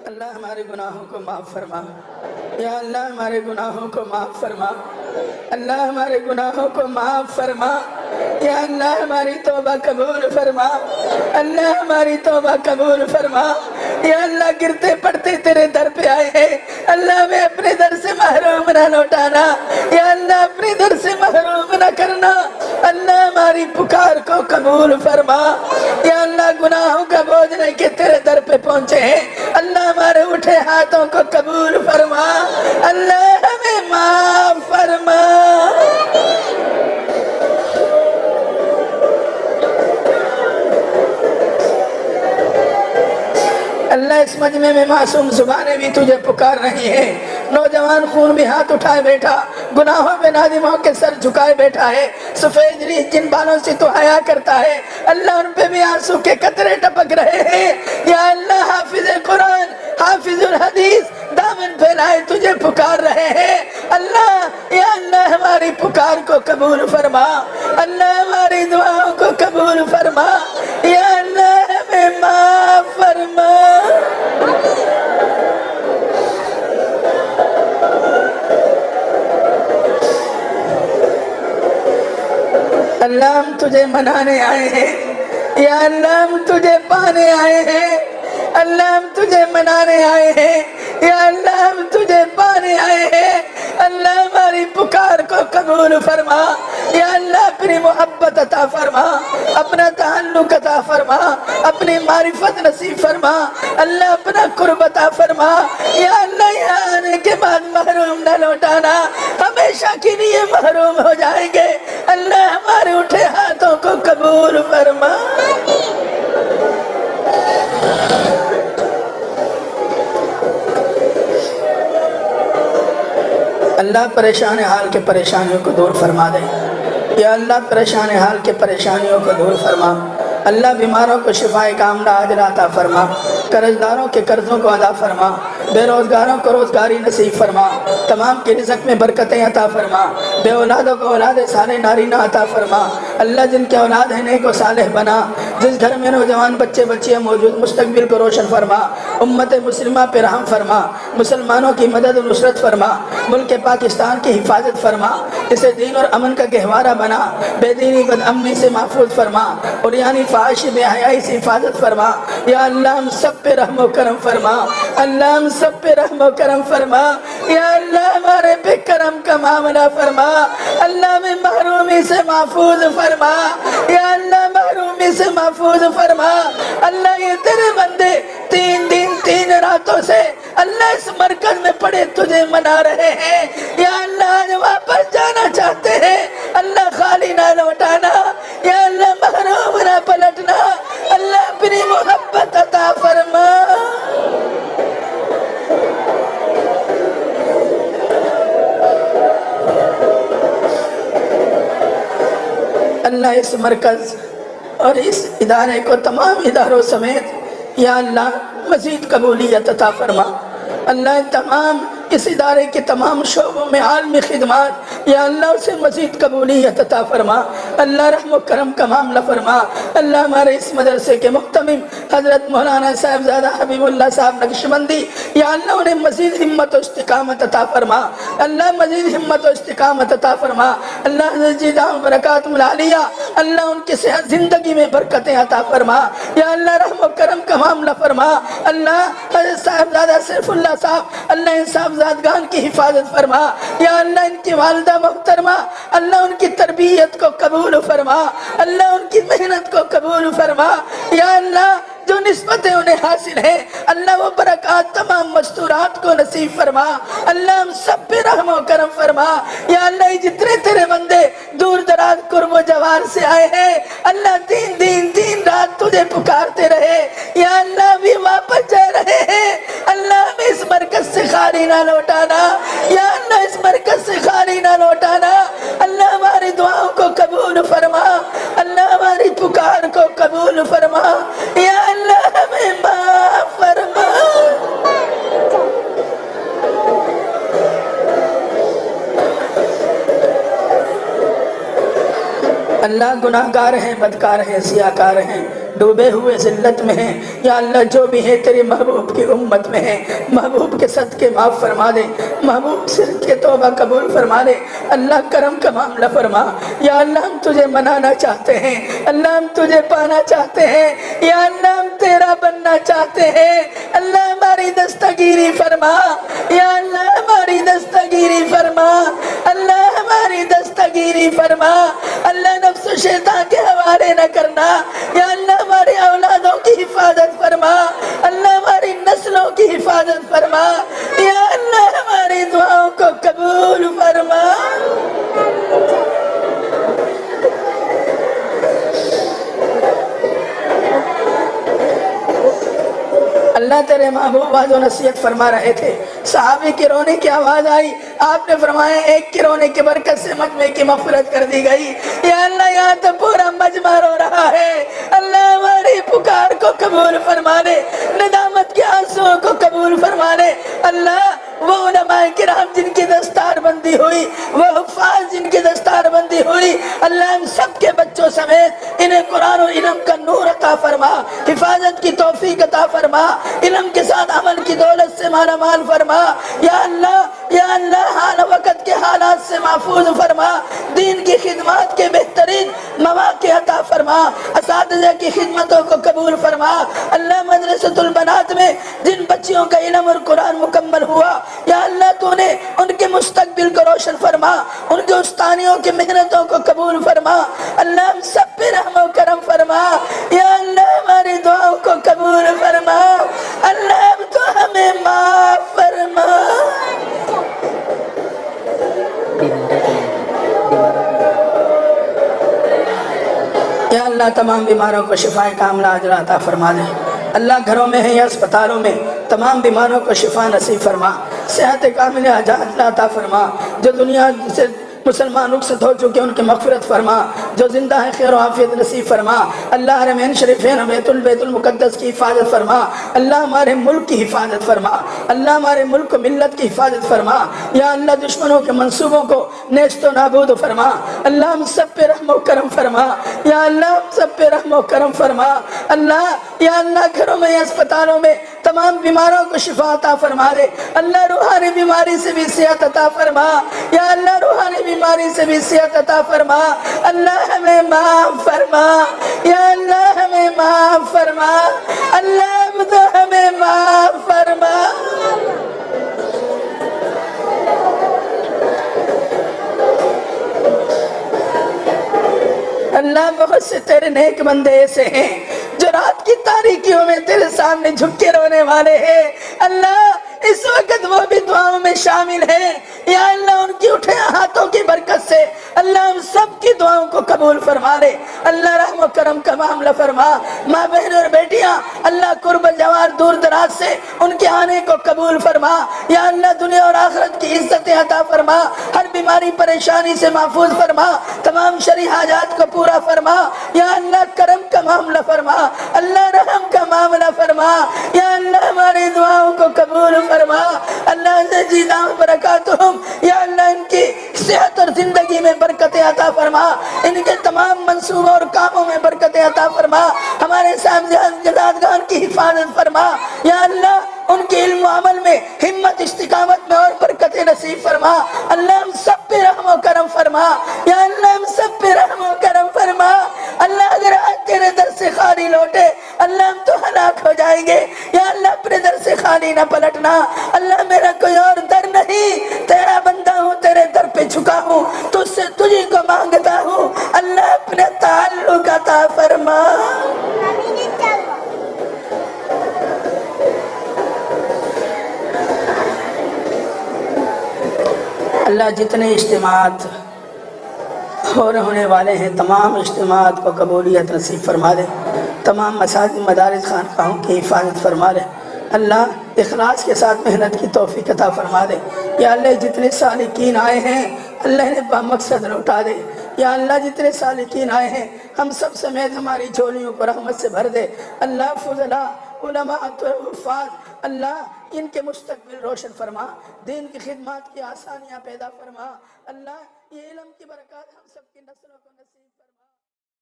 اللہ ہمارے گناہوں کو معاف فرما، یا اللہ ہمارے گناہوں کو معاف فرما، اللہ ہمارے گناہوں کو معاف فرما، یا اللہ ہماری توبہ قبول فرما، اللہ ہماری توبہ قبول فرما، یا اللہ گرتے پڑتے تیرے در پہ آئے ہیں، اللہ ہمیں اپنے در سے محروم نہ لوٹانا، یا اللہ اپنے در سے محروم نہ کرنا، اللہ ہماری پکار کو قبول فرما، یا اللہ گناہوں کا بوجھ نہیں کہ تیرے در پہ پہنچے ہیں، اللہ ہمارے اٹھے ہاتھوں کو قبول فرما، اللہ ہمیں معاف فرما۔ اللہ اس مجمع میں معصوم زبانیں بھی تجھے پکار رہی ہیں، نوجوان خون بھی ہاتھ اٹھائے بیٹھا، گناہوں میں نادم ہو کے سر جھکائے بیٹھا ہے، سفید ریش جن بالوں سے تو حیا کرتا ہے، اللہ ان پہ بھی آنسو کے قطرے ٹپک رہے ہیں، یا اللہ حافظ قرآن حافظ الحدیث دامن پھیلائے تجھے پکار رہے ہیں، اللہ یا اللہ ہماری پکار کو قبول فرما، اللہ ہماری دعاؤں کو قبول فرما، یا اللہ ہمیں معاف فرما۔ اللہ ہم تجھے منانے آئے ہیں، یا اللہ ہم تجھے پانے آئے ہیں، اللہ ہم تجھے منانے آئے ہیں، یا اللہ ہم تجھے پانے آئے ہیں، اللہ ہماری پکار کو قبول فرما، یا اللہ اپنی محبت عطا فرما، اپنا تعلق عطا فرما، اپنی معرفت نصیب فرما، اللہ اپنا قرب عطا فرما، یا اللہ یہاں آنے کے بعد محروم نہ لوٹانا، ہمیشہ کے لیے محروم ہو جائیں گے، اللہ ہمارے اٹھے ہاتھوں کو قبول فرما۔ اللہ پریشان حال کے پریشانیوں کو دور فرما دے، یا اللہ پریشان حال کے پریشانیوں کو دور فرما، اللہ بیماروں کو شفائے کاملہ عاجلہ عطا فرما، قرضداروں کے قرضوں کو ادا فرما، بے روزگاروں کو روزگاری نصیب فرما، تمام کے رزق میں برکتیں عطا فرما، بے اولادوں کو اولاد صالح نارینہ عطا فرما، اللہ جن کے اولاد ہیں نیک و صالح بنا، جس گھر میں نوجوان بچے بچیاں موجود مستقبل کو روشن فرما، امت مسلمہ پہ رحم فرما، مسلمانوں کی مدد و نصرت فرما، ملک پاکستان کی حفاظت فرما، اسے دین اور امن کا گہوارہ بنا، بے دینی بد امنی سے محفوظ فرما، اور یعنی فحش بے حیائی سے حفاظت فرما، یا اللہ ہم سب پہ رحم و کرم فرما، اللہ ہم سب پہ رحم و کرم فرما، یا اللہ ہمارے پہ کرم کا معاملہ فرما، اللہ میں محرومی سے محفوظ فرما، یا اللہ محرومی سے محفوظ فرما، اللہ یہ تیرے بندے 3 دن 3 راتوں سے اللہ اس مرکز میں پڑے تجھے منا رہے ہیں، یا اللہ آج واپس جانا چاہتے ہیں، اللہ خالی نہ لوٹانا، یا اللہ محروم نہ پلٹنا، اللہ اپنی محبت عطا فرما۔ اللہ اس مرکز اور اس ادارے کو تمام اداروں سمیت یا اللہ مزید قبولیت عطا فرما، اللہ تمام اس ادارے کے تمام شعبوں میں عالمی خدمات یا اللہ اسے مزید قبولیت عطا فرما، اللہ رحم و کرم کا معاملہ فرما، اللہ ہمارے اس مدرسے کے محتمم حضرت مولانا صاحبزادہ حبیب اللہ صاحب نقشبندی یا اللہ انہیں مزید ہمت و استقامت عطا فرما، اللہ مزید ہمت و استقامت عطا فرما، اللہ حضرت جی دام برکات ملالیہ اللہ ان کی صحت زندگی میں برکتیں عطا فرما، یا اللہ رحم و کرم کا معاملہ فرما، اللہ حضرت صاحبزادہ صرف اللہ صاحب اللہ ان صاحبزادگان کی حفاظت فرما، یا اللہ ان کی والدہ محترمہ اللہ ان کی تربیت کو قبول فرما، اللہ ان کی محنت کو قبول فرما، یا اللہ جو نسبتیں انہیں حاصل ہیں اللہ وہ برکات تمام مستورات کو نصیب فرما، اللہ ہم سب پہ رحم و کرم فرما، یا اللہ جتنے تیرے بندے دور دراز قرب و جوار سے آئے ہیں اللہ 3 دن 3 رات تجھے پکارتے رہے، یا اللہ بھی واپس جا رہے ہیں، اللہ ہمیں اس مرکز سے خالی نہ لوٹانا، یا اللہ اس مرکز سے خالی نہ لوٹانا، اللہ ہماری دعاؤں کو قبول فرما، اللہ ہماری پکار کو قبول فرما، یا اللہ ہمیں معاف فرما۔ اللہ گناہگار ہیں، بدکار ہیں، سیاکار ہیں، ڈوبے ہوئے ذلت میں ہیں، یا اللہ جو بھی ہے تیری محبوب کی امت میں ہیں، محبوب کے صدقے معاف فرما دے، محبوب سے کے توبہ قبول فرما دے، اللہ کرم کا معاملہ فرما۔ یا اللہ ہم تجھے منانا چاہتے ہیں، اللہ ہم تجھے پانا چاہتے ہیں، یا اللہ ہم تیرا بننا چاہتے ہیں، اللہ ہماری دستگیری فرما، یا اللہ ہماری دستگیری فرما، اللہ ہماری دستگیری فرما، اللہ نفس و شیطان کے حوالے نہ کرنا، یا اللہ ہماری اولادوں کی حفاظت فرما، اللہ ہماری نسلوں کی حفاظت فرما، یا اللہ ہماری دعاؤں کو قبول فرما۔ اللہ تیرے محبوب واضح و نصیحت فرما رہے تھے، صحابی کے رونے کی آواز آئی، آپ نے فرمایا ایک کے رونے کی برکت سے مجمع کی مغفرت کر دی گئی۔ یا اللہ یہاں تو پورا مجمع رو رہا ہے، اللہ ہماری پکار کو قبول فرما لے، ندامت کے آنسوں کو قبول فرما لے۔ اللہ وہ علماء کرام جن کی دستار بندی ہوئی، وہ حفاظ جن کی دستار بندی ہوئی، اللہ ہم سب کے بچوں سمیت انہیں قرآن و علم کا نور عطا فرما، حفاظت کی توفیق عطا فرما، علم کے ساتھ عمل کی دولت سے مالا مال فرما، یا اللہ حال وقت کے حالات سے محفوظ فرما، دین کی خدمات کے بہترین مواقع عطا فرما، اساتذہ کی خدمتوں کو قبول فرما۔ اللہ مدرسۃ البنات میں جن بچیوں کا علم اور قرآن مکمل ہوا، یا اللہ تو نے ان کے مستقبل کو روشن فرما، ان کے استانیوں کی محنتوں کو قبول فرما، اللہ ہم سب پہ رحم و کرم فرما، یا اللہ ہماری دعاؤں کو قبول فرما، اللہ اب تو ہمیں معاف فرما۔ یا اللہ تمام بیماروں کو شفائے کاملہ عاجلہ عطا فرما دے، اللہ گھروں میں ہیں یا اسپتالوں میں تمام بیماروں کو شفا نصیب فرما، صحت کاملہ عاجلہ عطا فرما، جو دنیا سے مسلمان رخصت ہو چکے ان کی مغفرت فرما، جو زندہ ہے خیر و عافیت نصیب فرما، اللہ حرمین شریفین بیت المقدس کی حفاظت فرما، اللہ ہمارے ملک کی حفاظت فرما، اللہ ہمارے ملک و ملت کی حفاظت فرما، یا اللہ دشمنوں کے منصوبوں کو نیست و نابود فرما، اللہ ہم سب پہ رحم و کرم فرما، یا اللہ ہم سب پہ رحم و کرم فرما، اللہ یا اللہ گھروں میں یا اسپتالوں میں تمام بیماروں کو شفا عطا فرما دے، اللہ روحانی بیماری سے بھی صحت عطا فرما، یا اللہ روحانی بیماری سے بھی صحت عطا فرما، اللہ ہمیں معاف فرما، یا اللہ ہمیں معاف فرما، اللہ اب تو ہمیں معاف فرما۔ اللہ بہت سے تیرے نیک بندے ایسے ہیں جو رات کی تاریکیوں میں تیرے سامنے جھک کے رونے والے ہیں، اللہ اس وقت وہ بھی دعاؤں میں شامل ہیں، یا اللہ ان کی اٹھے ہاتھوں کی برکت سے اللہ ہم سب کی دعاؤں کو قبول فرما لے، اللہ رحم و کرم کا معاملہ فرما، ماں بہن اور بیٹیاں اللہ قرب جوار دور دراز سے ان کے آنے کو قبول فرما، یا اللہ دنیا اور آخرت کی عزت عطا فرما، ہر بیماری پریشانی سے محفوظ فرما، تمام شرعی حاجات کو پورا فرما، یا اللہ کرم کا معاملہ فرما، اللہ رحم کا معاملہ فرما، یا اللہ ہماری دعاؤں کو قبول فرما، اللہ زیدہ برکاتہم، یا اللہ ان کی صحت اور زندگی میں برکتیں عطا فرما، ان کے تمام منصوبوں اور کاموں میں برکتیں عطا فرما، ہمارے جزادگان کی حفاظت فرما، یا اللہ ان کے علم و عمل میں ہمت استقامت میں اور برکتیں نصیب فرما، اللہ ہم سب پہ رحم و کرم فرما، یا اللہ ہم سب پہ رحم و کرم فرما، اللہ اگر آج تیرے در سے خالی لوٹے اللہ ہم تو ہلاک ہو جائیں گے، یا اللہ اپنے در سے خالی نہ پلٹنا، اللہ میرا کوئی اور در نہیں، تیرا بندہ ہوں، تیرے در پہ جھکا ہوں، تجھ سے تجھی کو مانگتا ہوں، اللہ اپنے تعلق عطا فرما۔ اللہ جتنے اجتماعات ہونے والے ہیں تمام اجتماعات کو قبولیت نصیب فرما دے، تمام مساجد مدارس خانقاہوں کی حفاظت فرما دے، اللہ اخلاص کے ساتھ محنت کی توفیق عطا فرما دے، یا اللہ جتنے سالکین آئے ہیں اللہ انہیں بامقصد لوٹا دے، یا اللہ جتنے سالکین آئے ہیں ہم سب سمیت ہماری جھولیوں کو رحمت سے بھر دے، اللہ فضلاء علماء حفاظ اللہ ان کے مستقبل روشن فرما، دین کی خدمات کی آسانیاں پیدا فرما، اللہ یہ علم کی برکات ہم سب کی نسلوں کو نصیب